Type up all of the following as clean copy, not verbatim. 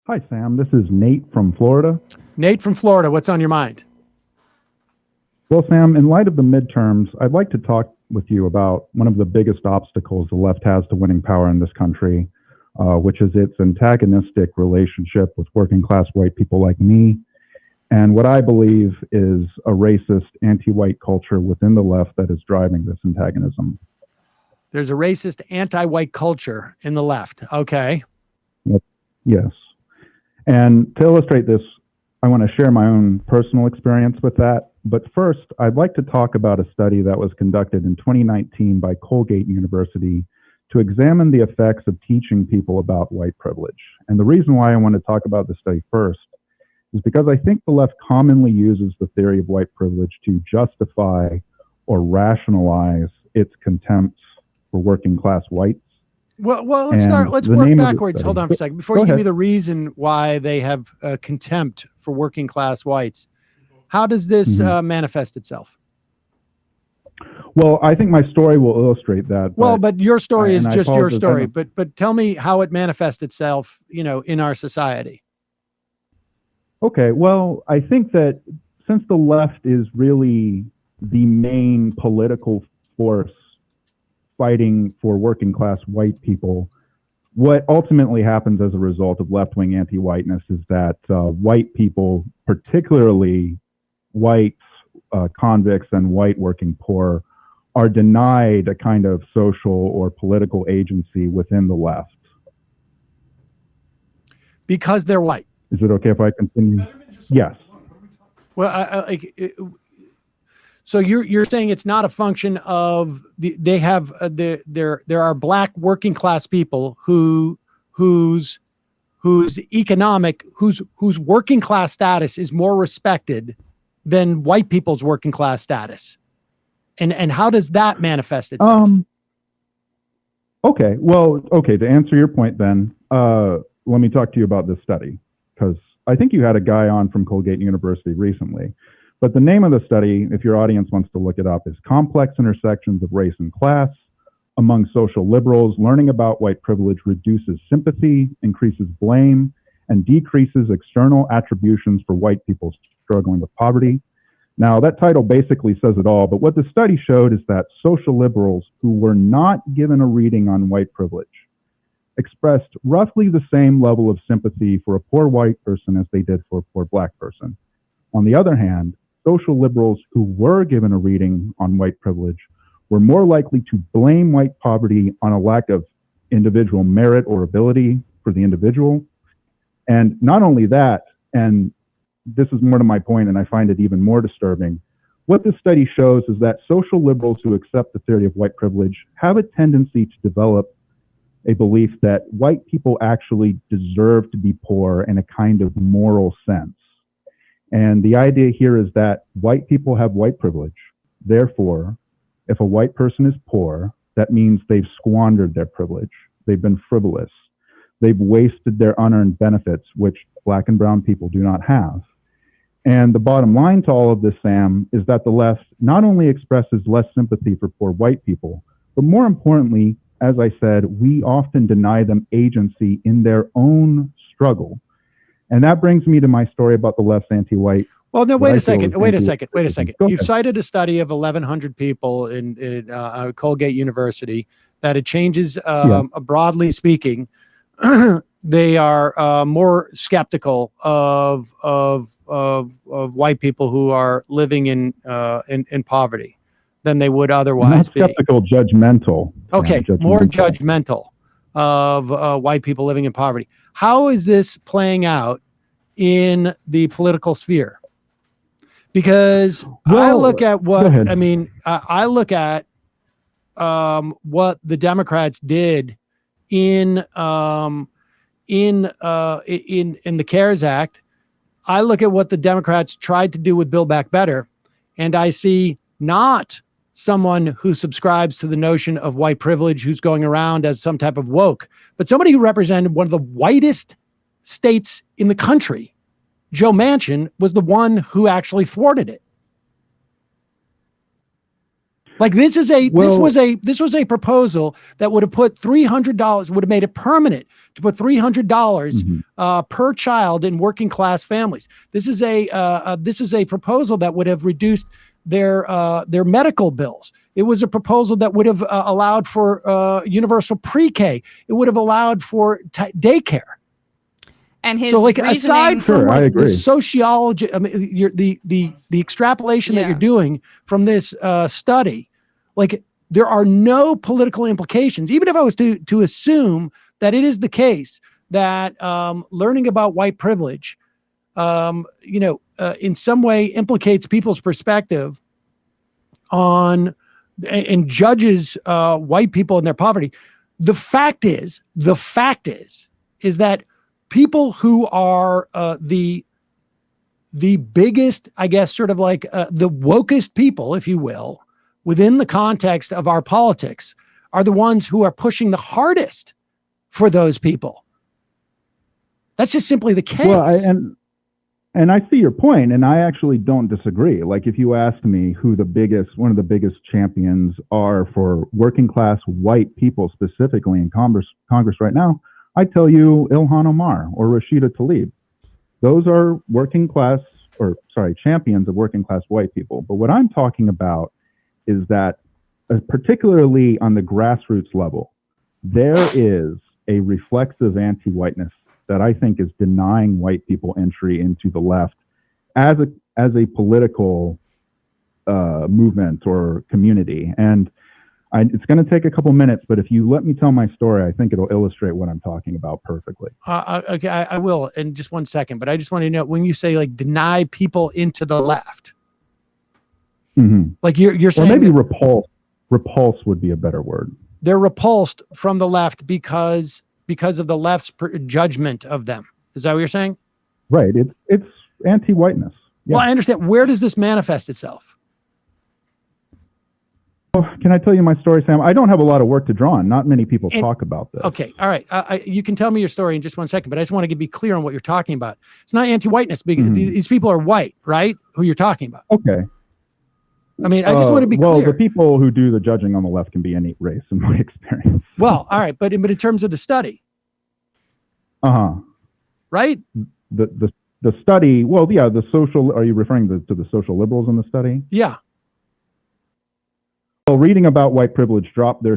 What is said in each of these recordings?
Hi, Sam. This is Nate from Florida. Nate from Florida, what's on your mind? Well, Sam, in light of the midterms, I'd like to talk with you about one of the biggest obstacles the left has to winning power in this country, which is its antagonistic relationship with working class white people like me, and what I believe is a racist, anti-white culture within the left that is driving this antagonism. There's a racist anti-white culture in the left. Okay. Yep. Yes. And to illustrate this, I want to share my own personal experience with that. But first, I'd like to talk about a study that was conducted in 2019 by Colgate University to examine the effects of teaching people about white privilege. And the reason why I want to talk about this study first is because I think the left commonly uses the theory of white privilege to justify or rationalize its contempt for working class whites. Well, let's work backwards. Hold on for a second. Before you give me the reason why they have contempt for working class whites, how does this manifest itself? Well, I think my story will illustrate that. Well, but your story is just your story. But tell me how it manifests itself, in our society. Okay. Well, I think that since the left is really the main political force fighting for working class white people, what ultimately happens as a result of left-wing anti-whiteness is that white people, particularly white convicts and white working poor, are denied a kind of social or political agency within the left. Because they're white. Is it okay if I continue? Yes. Well, so you're saying it's not a function of there are black working class people whose working class status is more respected than white people's working class status, and how does that manifest itself? Okay. Well, okay. To answer your point, then let me talk to you about this study, because I think you had a guy on from Colgate University recently. But the name of the study, if your audience wants to look it up, is Complex Intersections of Race and Class Among Social Liberals. Learning about white privilege reduces sympathy, increases blame, and decreases external attributions for white people struggling with poverty. Now, that title basically says it all, but what the study showed is that social liberals who were not given a reading on white privilege expressed roughly the same level of sympathy for a poor white person as they did for a poor black person. On the other hand, social liberals who were given a reading on white privilege were more likely to blame white poverty on a lack of individual merit or ability for the individual. And not only that, and this is more to my point, and I find it even more disturbing, what this study shows is that social liberals who accept the theory of white privilege have a tendency to develop a belief that white people actually deserve to be poor in a kind of moral sense. And the idea here is that white people have white privilege. Therefore, if a white person is poor, that means they've squandered their privilege. They've been frivolous. They've wasted their unearned benefits, which black and brown people do not have. And the bottom line to all of this, Sam, is that the left not only expresses less sympathy for poor white people, but more importantly, as I said, we often deny them agency in their own struggle. And that brings me to my story about the left's anti-white. Well, no, wait a second. You cited a study of 1,100 people in Colgate University that it changes, broadly speaking, they are more skeptical of white people who are living in poverty than they would otherwise be. Not skeptical, judgmental. Okay, more judgmental of white people living in poverty. How is this playing out in the political sphere? Because I look at what I look at what the Democrats did in the CARES Act. I look at what the Democrats tried to do with Build Back Better, and I see not someone who subscribes to the notion of white privilege, who's going around as some type of woke, but somebody who represented one of the whitest states in the country. Joe Manchin was the one who actually thwarted it. Like this was a proposal that would have put $300, would have made it permanent to put $300 per child in working class families. This is a proposal that would have reduced their medical bills. It was a proposal that would have allowed for universal pre-K. It would have allowed for daycare. And his aside from the sociology, I mean, the extrapolation that you're doing from this study, like there are no political implications. Even if I was to assume that it is the case that learning about white privilege, in some way implicates people's perspective on and judges white people and their poverty. The fact is that people who are the biggest, I guess, sort of like the wokest people, if you will, within the context of our politics, are the ones who are pushing the hardest for those people. That's just simply the case. Well, and I see your point, and I actually don't disagree. Like if you asked me who one of the biggest champions are for working class white people specifically in Congress right now, I tell you Ilhan Omar or Rashida Tlaib. Those are champions of working class white people. But what I'm talking about is that, particularly on the grassroots level, there is a reflexive anti-whiteness that I think is denying white people entry into the left as a political movement or community. And it's going to take a couple minutes, but if you let me tell my story, I think it'll illustrate what I'm talking about perfectly. Okay, I will in just 1 second, but I just want to know when you say like deny people into the left, like you're saying, or maybe repulse would be a better word. They're repulsed from the left because of the left's judgment of them. Is that what you're saying? Right. It's anti-whiteness. Yeah. Well, I understand. Where does this manifest itself? Can I tell you my story, Sam? I don't have a lot of work to draw on. Not many people talk about this. Okay. All right. You can tell me your story in just 1 second, but I just want to be clear on what you're talking about. It's not anti-whiteness because these people are white, right? Who you're talking about. Okay. I mean, I just want to be clear. Well, the people who do the judging on the left can be any race in my experience. Well, all right. But in terms of the study. Right? The study, well, yeah, the social, are you referring to the social liberals in the study? Yeah. Well, reading about white privilege dropped their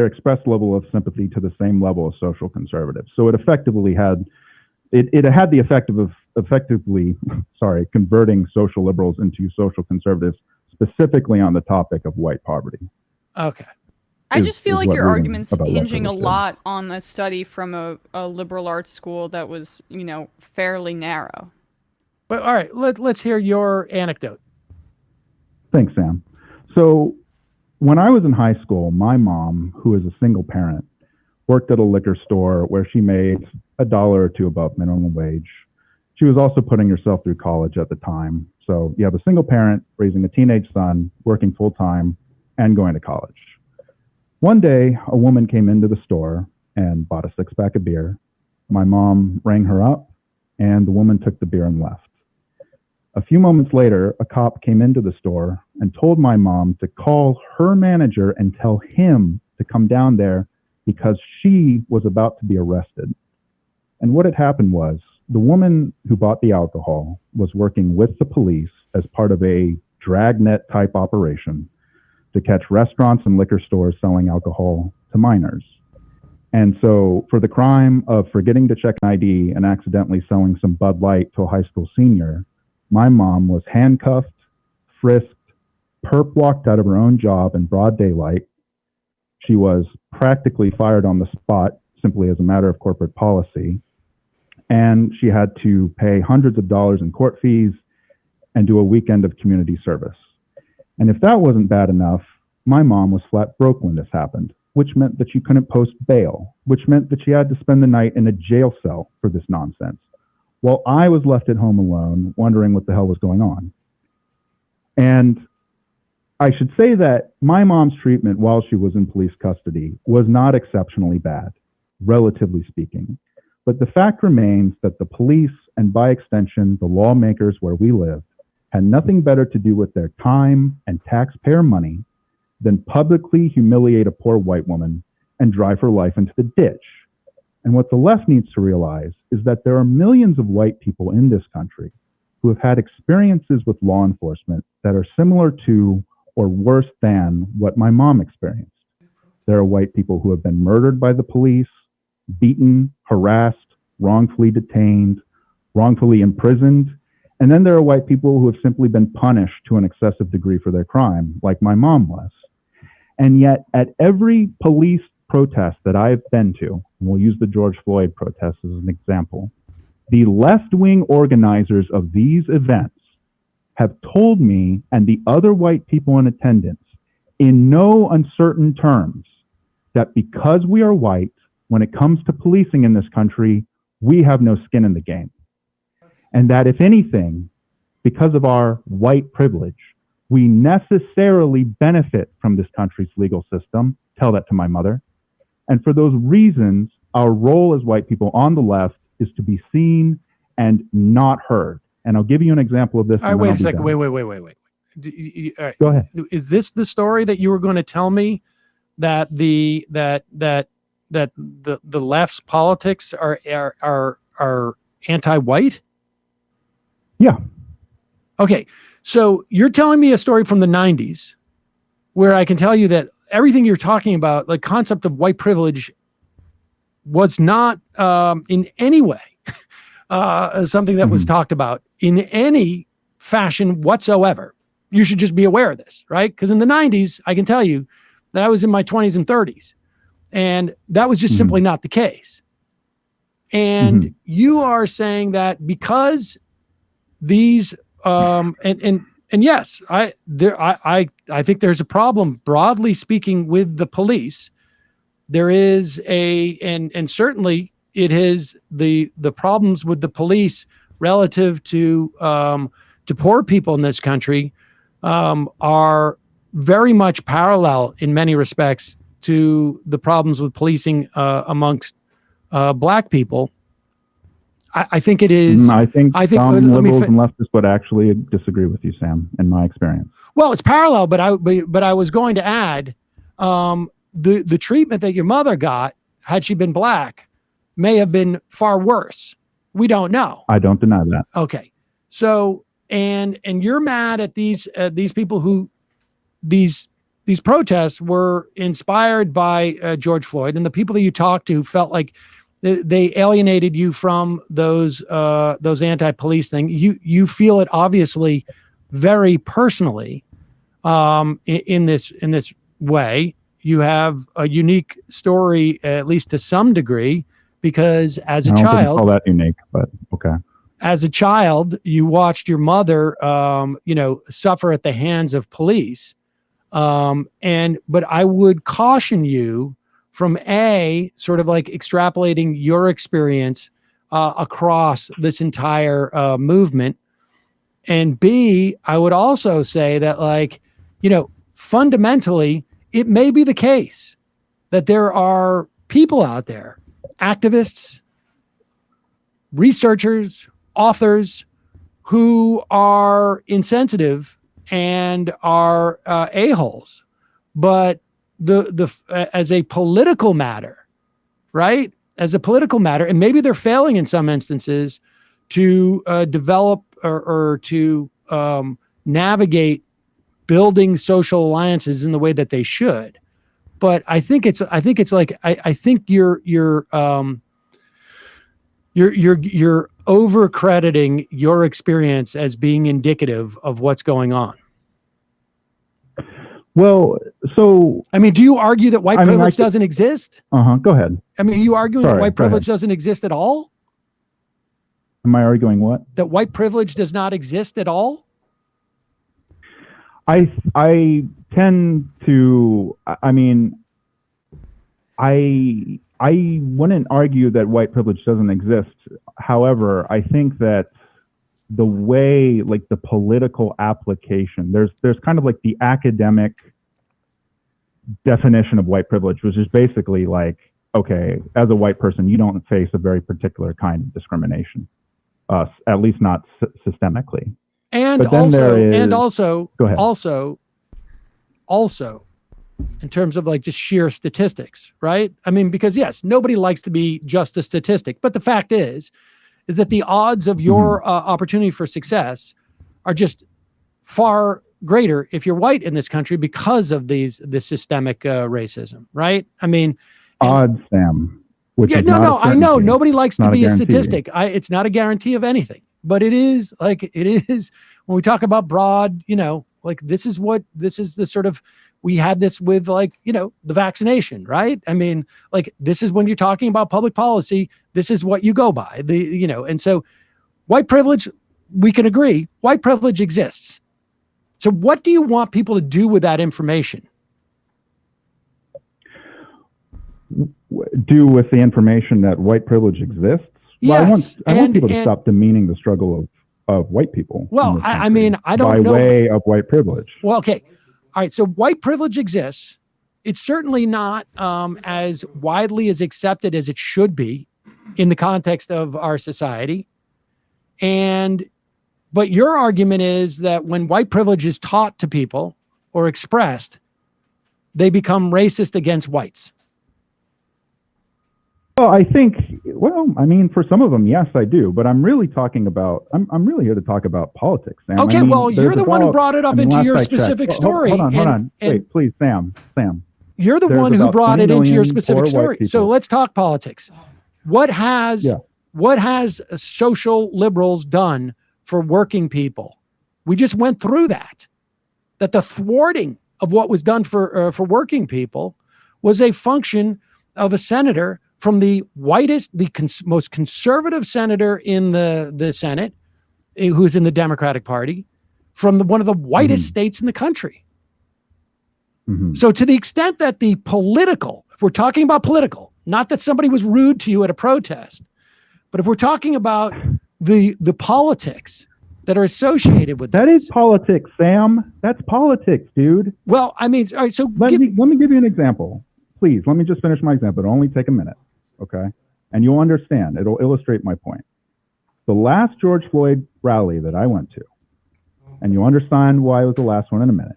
expressed level of sympathy to the same level as social conservatives. So it effectively had the effect of effectively converting social liberals into social conservatives, specifically on the topic of white poverty. Okay. I just feel like your argument's hinging a lot on a study from a liberal arts school that was, fairly narrow. But all right, let's hear your anecdote. Thanks, Sam. So when I was in high school, my mom, who is a single parent, worked at a liquor store where she made $1 or $2 above minimum wage. She was also putting herself through college at the time. So you have a single parent raising a teenage son, working full time, and going to college. One day, a woman came into the store and bought a 6-pack of beer. My mom rang her up, and the woman took the beer and left. A few moments later, a cop came into the store and told my mom to call her manager and tell him to come down there because she was about to be arrested. And what had happened was the woman who bought the alcohol was working with the police as part of a dragnet type operation to catch restaurants and liquor stores selling alcohol to minors. And so for the crime of forgetting to check an ID and accidentally selling some Bud Light to a high school senior, my mom was handcuffed, frisked, perp walked out of her own job in broad daylight. She was practically fired on the spot simply as a matter of corporate policy. And she had to pay hundreds of dollars in court fees and do a weekend of community service. And if that wasn't bad enough, my mom was flat broke when this happened, which meant that she couldn't post bail, which meant that she had to spend the night in a jail cell for this nonsense, while I was left at home alone, wondering what the hell was going on. And I should say that my mom's treatment while she was in police custody was not exceptionally bad, relatively speaking. But the fact remains that the police, and by extension, the lawmakers where we lived, had nothing better to do with their time and taxpayer money than publicly humiliate a poor white woman and drive her life into the ditch. And what the left needs to realize is that there are millions of white people in this country who have had experiences with law enforcement that are similar to or worse than what my mom experienced. There are white people who have been murdered by the police, beaten, harassed, wrongfully detained, wrongfully imprisoned. And then there are white people who have simply been punished to an excessive degree for their crime, like my mom was. And yet, at every police protest that I've been to, and we'll use the George Floyd protest as an example, the left-wing organizers of these events have told me and the other white people in attendance in no uncertain terms that because we are white, when it comes to policing in this country, we have no skin in the game. And that if anything, because of our white privilege, we necessarily benefit from this country's legal system. Tell that to my mother. And for those reasons, our role as white people on the left is to be seen and not heard. And I'll give you an example of this. All right, wait a second. Wait. All right. Go ahead. Is this the story that you were going to tell me, that the left's politics are anti-white? Yeah. Okay. So you're telling me a story from the 90s where I can tell you that everything you're talking about, the concept of white privilege, was not in any way something that was talked about in any fashion whatsoever. You should just be aware of this, right? Because in the 90s, I can tell you that I was in my 20s and 30s, and that was just simply not the case. And you are saying that because these and yes, I think there's a problem, broadly speaking, with the police. There is and certainly it is the problems with the police relative to poor people in this country are very much parallel in many respects to the problems with policing amongst black people. I think it is. I think some liberals and leftists would actually disagree with you, Sam, in my experience. Well, it's parallel, but I was going to add the treatment that your mother got, had she been black, may have been far worse. We don't know. I don't deny that. Okay. So and you're mad at these people who these protests were inspired by George Floyd, and the people that you talked to felt like they alienated you from those anti-police things. You feel it obviously very personally in this way. You have a unique story, at least to some degree, because as a child, I don't call that unique, but okay. As a child, you watched your mother, suffer at the hands of police, but I would caution you from sort of like extrapolating your experience across this entire movement. And B, I would also say that, fundamentally, it may be the case that there are people out there, activists, researchers, authors, who are insensitive and are a-holes. But as a political matter, right? As a political matter, and maybe they're failing in some instances to develop or to navigate building social alliances in the way that they should. But I think it's like I think you're over-crediting your experience as being indicative of what's going on. Well, so I mean, do you argue that white privilege doesn't exist? Go ahead. I mean, are you arguing that white privilege doesn't exist at all? Am I arguing what? That white privilege does not exist at all? I tend to. I mean, I wouldn't argue that white privilege doesn't exist. However, I think that the way, like the political application, there's kind of like the academic definition of white privilege, which is basically like, okay, as a white person, you don't face a very particular kind of discrimination, at least not systemically. And also, in terms of like just sheer statistics, right? I mean, because yes, nobody likes to be just a statistic, but the fact is that the odds of your opportunity for success are just far greater if you're white in this country because of this systemic racism, right? I mean, odds, Sam. I know nobody likes to be a statistic. It's not a guarantee of anything, but it is when we talk about broad, like this is the sort of, we had this with like, the vaccination, right? I mean, like this is when you're talking about public policy, this is what you go by, and so white privilege, we can agree, white privilege exists. So what do you want people to do with that information? Do with the information that white privilege exists? Yes. I want people to stop demeaning the struggle of white people. Well, I mean, I don't know. By way of white privilege. Well, okay. All right. So white privilege exists. It's certainly not as widely as accepted as it should be in the context of our society. But your argument is that when white privilege is taught to people or expressed, they become racist against whites. Well, I mean, for some of them, yes, I do. But I'm really talking about, I'm really here to talk about politics, Sam. Okay, well, you're the one who brought it up into your specific story. Hold on. Wait, please, Sam. You're the one who brought it into your specific story. So let's talk politics. What has social liberals done for working people? We just went through that the thwarting of what was done for working people was a function of a senator from the whitest, most conservative senator in the Senate, who's in the Democratic Party, from one of the whitest states in the country. So to the extent that if we're talking about political, not that somebody was rude to you at a protest, but if we're talking about the politics that are associated with that is politics, Sam. That's politics, dude. Well, I mean, all right. So let me give you an example, please. Let me just finish my example. It'll only take a minute, okay? And you'll understand. It'll illustrate my point. The last George Floyd rally that I went to, and you'll understand why it was the last one in a minute,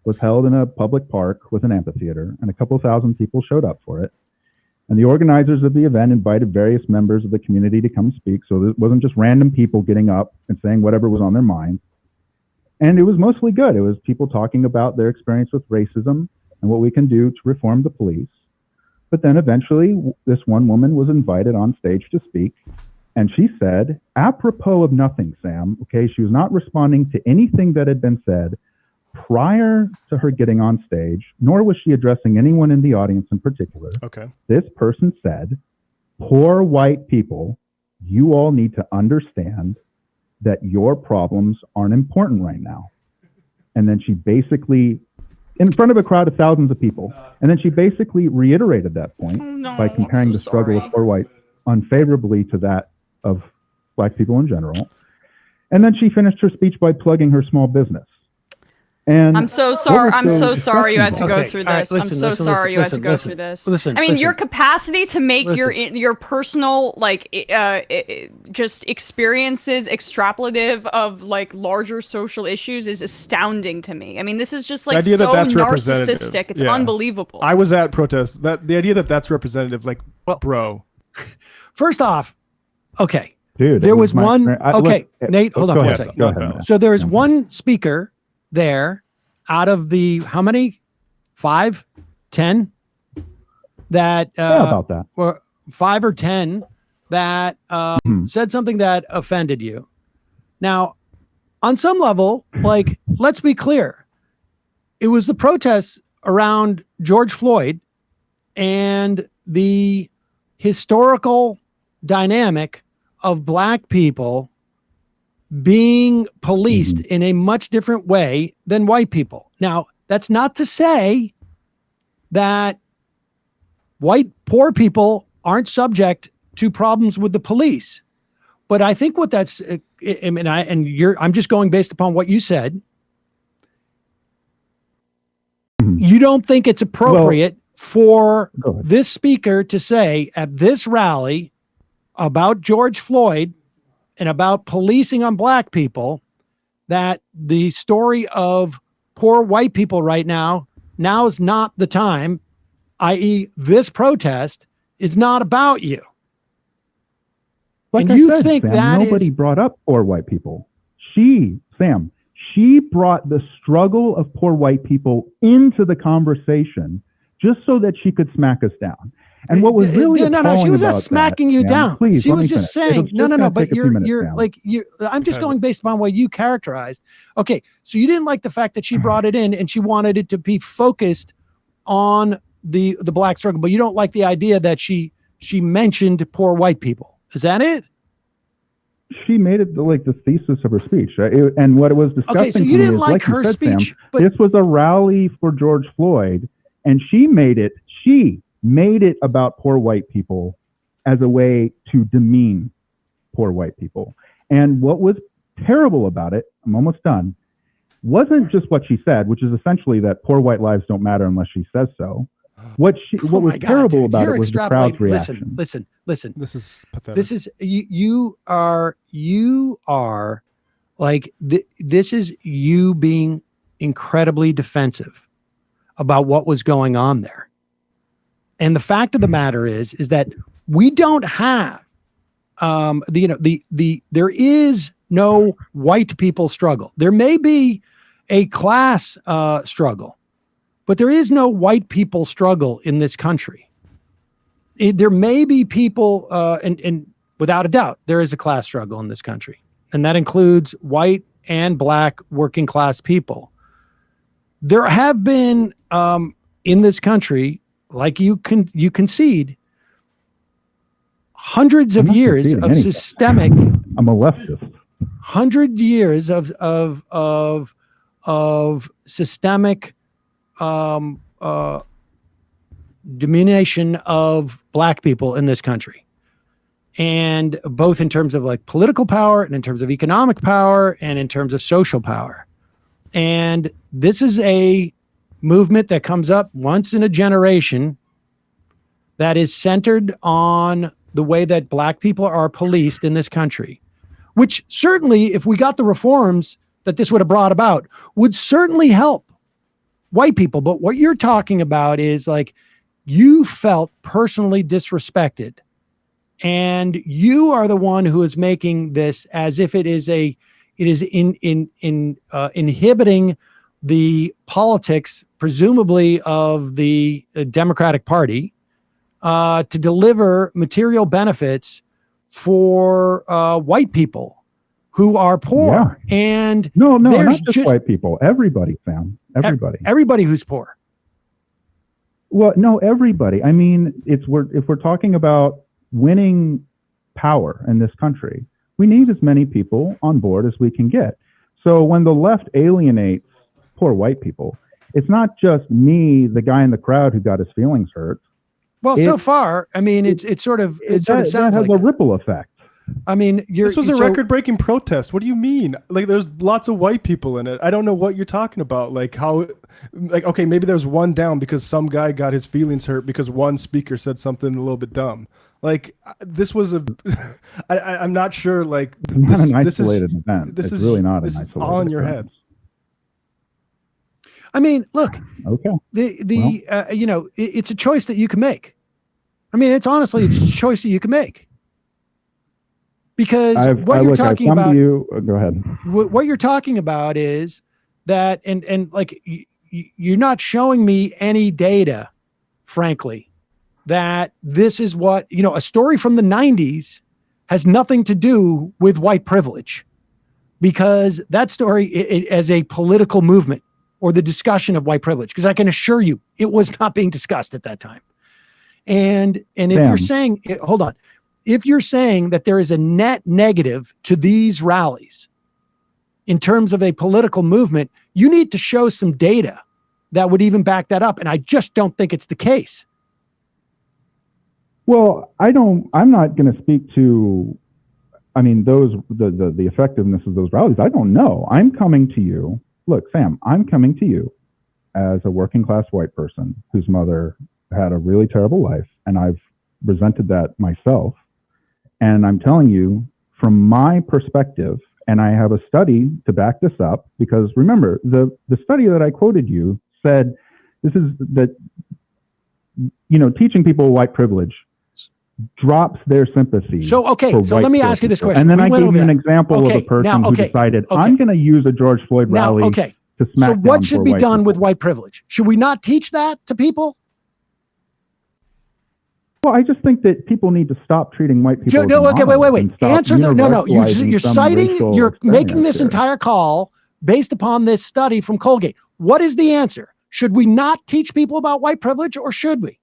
was held in a public park with an amphitheater, and a couple thousand people showed up for it. And the organizers of the event invited various members of the community to come speak. So it wasn't just random people getting up and saying whatever was on their mind. And it was mostly good. It was people talking about their experience with racism and what we can do to reform the police. But then eventually this one woman was invited on stage to speak. And she said, apropos of nothing, Sam, okay, she was not responding to anything that had been said prior to her getting on stage, nor was she addressing anyone in the audience in particular. Okay. This person said, poor white people, you all need to understand that your problems aren't important right now. And then she basically, in front of a crowd of thousands of people, and then she basically reiterated that point by comparing the struggle of poor whites unfavorably to that of black people in general. And then she finished her speech by plugging her small business. And I'm so sorry. I'm so sorry you had to go through this. I'm so sorry you had to go through this. I mean, your capacity to make your personal just experiences extrapolative of like larger social issues is astounding to me. I mean, this is just like so narcissistic. It's unbelievable. I was at protests. The idea that that's representative, like, bro. First off, okay, dude, there was one. Nate, hold on for a second. Go ahead. So there's one speaker there out of the how many 5 10 that about that or 5 or 10 that said something that offended you. Now on some level, like, let's be clear, it was the protests around George Floyd and the historical dynamic of black people being policed in a much different way than white people. Now, that's not to say that white poor people aren't subject to problems with the police. But I think what that's, I'm just going based upon what you said. You don't think it's appropriate for this speaker to say at this rally about George Floyd and about policing on black people that the story of poor white people right now is not the time, i.e. this protest is not about you. Like and I you said, think Sam, that nobody brought up poor white people. She brought the struggle of poor white people into the conversation just so that she could smack us down. And what was really she was not smacking you down. Please, she was just saying no. But you're like I'm just going based upon what you characterized. Okay, so you didn't like the fact that she brought it in and she wanted it to be focused on the black struggle, but you don't like the idea that she mentioned poor white people. Is that it? She made it like the thesis of her speech, right? And what it was disgusting. Okay, so you didn't like her speech, Sam, but this was a rally for George Floyd, and she made it about poor white people as a way to demean poor white people. And what was terrible about it, I'm almost done, wasn't just what she said, which is essentially that poor white lives don't matter unless she says so. What was terrible about it was the crowd's reaction. Listen. This is pathetic. This is you are like this is you being incredibly defensive about what was going on there. And the fact of the matter is that we don't have there is no white people struggle. There may be a class struggle, but there is no white people struggle in this country. There may be people, and without a doubt, there is a class struggle in this country, and that includes white and black working class people. There have been in this country, like you concede, hundreds of years of systemic. I'm a leftist. 100 years of systemic diminution of black people in this country, and both in terms of like political power and in terms of economic power and in terms of social power. And this is a movement that comes up once in a generation that is centered on the way that black people are policed in this country, which certainly, if we got the reforms that this would have brought about, would certainly help white people. But what you're talking about is like you felt personally disrespected, and you are the one who is making this as if it is inhibiting the politics, presumably of the Democratic Party, to deliver material benefits for white people who are poor. Yeah. And no, not just white people. Everybody, Sam. Everybody who's poor. Well, no, everybody. I mean, if we're talking about winning power in this country, we need as many people on board as we can get. So when the left alienates poor white people, it's not just me, the guy in the crowd who got his feelings hurt. Well, so far, I mean, it sort of sounds has like a ripple effect. I mean, this was a record-breaking protest. What do you mean? Like, there's lots of white people in it. I don't know what you're talking about. Like okay, maybe there's one down because some guy got his feelings hurt because one speaker said something a little bit dumb. Like, this was I'm not sure. Like, not an isolated event. This is really not an isolated event. This is all in your head. I mean, look. Okay. It's a choice that you can make. I mean, it's a choice that you can make. Because what you're talking about, go ahead. What you're talking about is that, and like you're not showing me any data, frankly, that this is what, a story from the 90s has nothing to do with white privilege, because that story as a political movement or the discussion of white privilege, because I can assure you it was not being discussed at that time. And if you're saying, hold on. If you're saying that there is a net negative to these rallies in terms of a political movement, you need to show some data that would even back that up. And I just don't think it's the case. Well, I'm not going to speak to, the effectiveness of those rallies. I don't know. I'm coming to you. Look, Sam, I'm coming to you as a working class white person whose mother had a really terrible life. And I've resented that myself. And I'm telling you, from my perspective and I have a study to back this up, because remember, the study that I quoted you said this is that, teaching people white privilege drops their sympathy. So let me ask you this question. And then I gave you an example of a person who decided, I'm going to use a George Floyd rally to smack down. So what should be done with white privilege? Should we not teach that to people? Well, I just think that people need to stop treating white people. Wait. Answer no. You're citing. You're making this entire call based upon this study from Colgate. What is the answer? Should we not teach people about white privilege, or should we?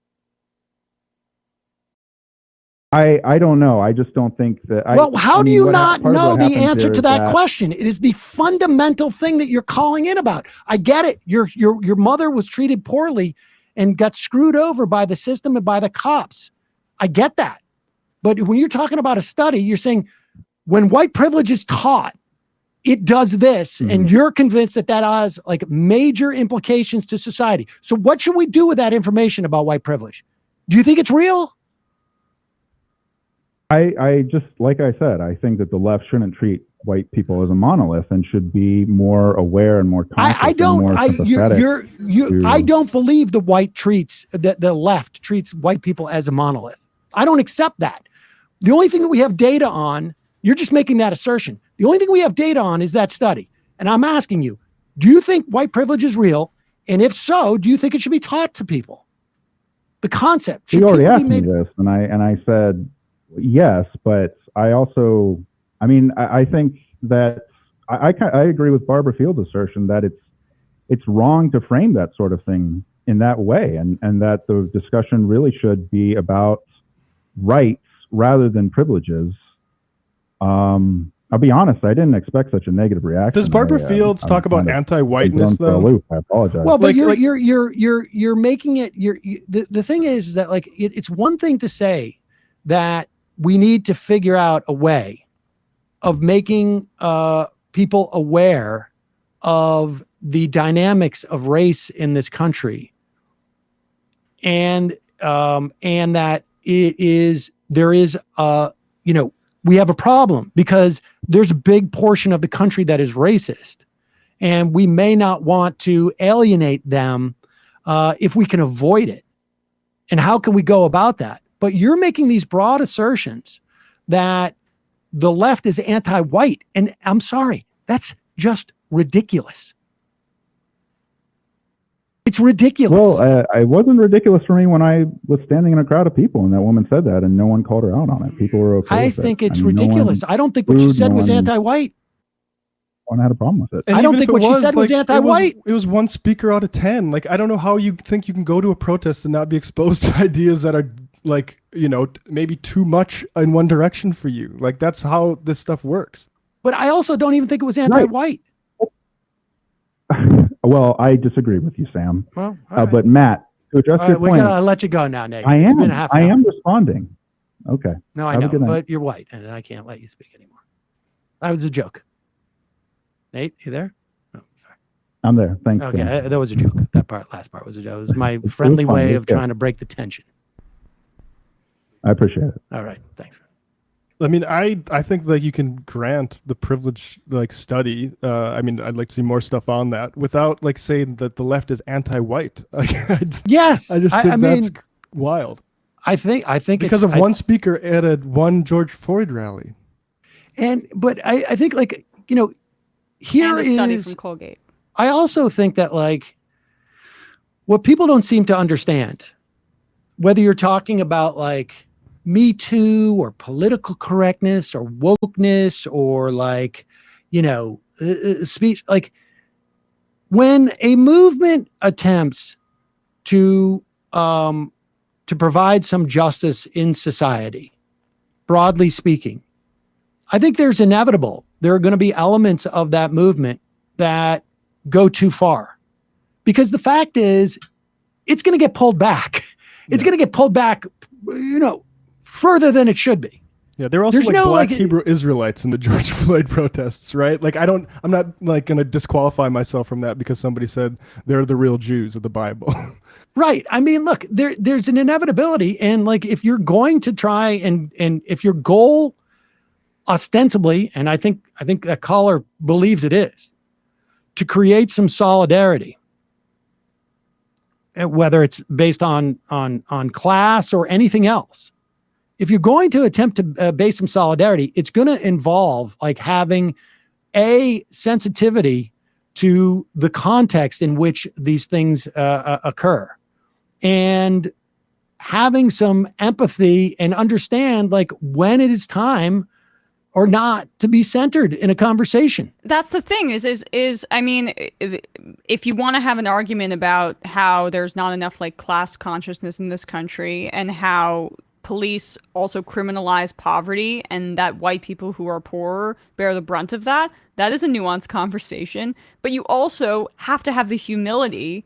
I don't know. I just don't think that. How do you not know the answer to that question? It is the fundamental thing that you're calling in about. I get it. Your mother was treated poorly and got screwed over by the system and by the cops. I get that. But when you're talking about a study, you're saying when white privilege is taught, it does this, and you're convinced that has like major implications to society. So what should we do with that information about white privilege? Do you think it's real? I just, like I said, I think that the left shouldn't treat white people as a monolith and should be more aware and more conscious. I don't believe the left treats white people as a monolith. I don't accept that. The only thing that we have data on, you're just making that assertion. The only thing we have data on is that study. And I'm asking you, do you think white privilege is real? And if so, do you think it should be taught to people? The concept. You already asked me this, and I said yes, but I also, I think that I agree with Barbara Field's assertion that it's wrong to frame that sort of thing in that way, and that the discussion really should be about rights rather than privileges. I'll be honest, I didn't expect such a negative reaction. Does Barbara Fields talk about anti-whiteness though? I apologize. Well, but you're making it. The thing is that it's one thing to say that we need to figure out a way of making people aware of the dynamics of race in this country, and that we have a problem because there's a big portion of the country that is racist, and we may not want to alienate them if we can avoid it. And how can we go about that? But you're making these broad assertions that the left is anti-white. And I'm sorry, that's just ridiculous. It's ridiculous. Well, it wasn't ridiculous for me when I was standing in a crowd of people and that woman said that and no one called her out on it. People were okay. I think it's ridiculous. I don't think what she said was anti-white. No one had a problem with it. And I don't think what she said was anti-white. It was one speaker out of 10. Like, I don't know how you think you can go to a protest and not be exposed to ideas that are maybe too much in one direction for you. Like, that's how this stuff works. But I also don't even think it was anti-white. Right. Well, I disagree with you, Sam. Well, right. But Matt, to address your point, we're gonna let you go now, Nate. I am responding. Okay. No, I know, but you're white, and I can't let you speak anymore. That was a joke. Nate, you there? No, sorry. I'm there. Thanks. Okay, that was a joke. Last part was a joke. It was my friendly way of trying to break the tension. I appreciate it. All right, thanks. I think that you can grant the privilege study. I'd like to see more stuff on that without saying that the left is anti-white. Yes, I just think that's wild. I think because of one speaker at one George Floyd rally. But I think here is study from Colgate. I also think that what people don't seem to understand, whether you're talking about Me Too or political correctness or wokeness or speech, when a movement attempts to provide some justice in society, broadly speaking, I think there are going to be elements of that movement that go too far, because the fact is it's going to get pulled back. It's going to get pulled back, further than it should be. Yeah, there are also black Hebrew Israelites in the George Floyd protests, right? I'm not going to disqualify myself from that because somebody said they're the real Jews of the Bible. Right. Look, there's an inevitability, and if you're going to try and if your goal ostensibly, and I think that caller believes it is, to create some solidarity, whether it's based on class or anything else. If you're going to attempt to base some solidarity, it's going to involve like having a sensitivity to the context in which these things occur, and having some empathy and understand like when it is time or not to be centered in a conversation. That's the thing is I mean, if you want to have an argument about how there's not enough like class consciousness in this country and how police also criminalize poverty and that white people who are poorer bear the brunt of that, that is a nuanced conversation. But you also have to have the humility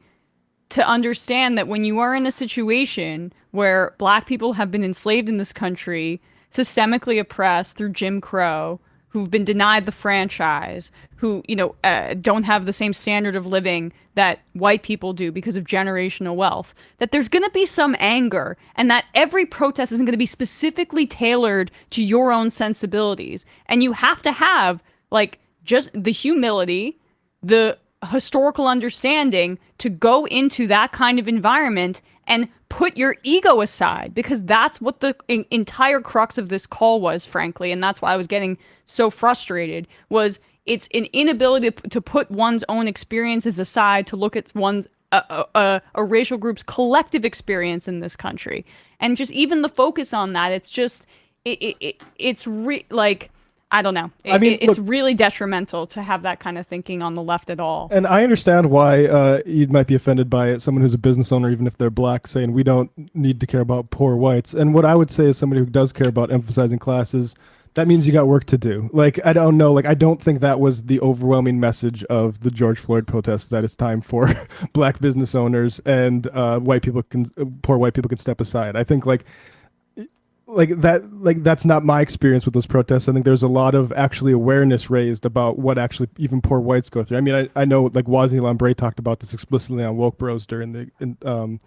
to understand that when you are in a situation where Black people have been enslaved in this country, systemically oppressed through Jim Crow, who've been denied the franchise, who, don't have the same standard of living that white people do because of generational wealth, that there's going to be some anger, and that every protest isn't going to be specifically tailored to your own sensibilities. And you have to have like just the humility, the historical understanding to go into that kind of environment and put your ego aside, because that's what the entire crux of this call was, frankly. And that's why I was getting so frustrated, was it's an inability to put one's own experiences aside to look at one's a racial group's collective experience in this country. And just even the focus on that, it's just like, I don't know. It's really detrimental to have that kind of thinking on the left at all. And I understand why you might be offended by it, someone who's a business owner, even if they're Black, saying we don't need to care about poor whites. And what I would say is somebody who does care about emphasizing classes, that means you got work to do. Like, I don't know. Like, I don't think that was the overwhelming message of the George Floyd protests, that it's time for Black business owners and poor white people can step aside. I think that's not my experience with those protests. I think there's a lot of actually awareness raised about what actually even poor whites go through. I mean, I know like Wazi Lambre talked about this explicitly on Woke Bros during the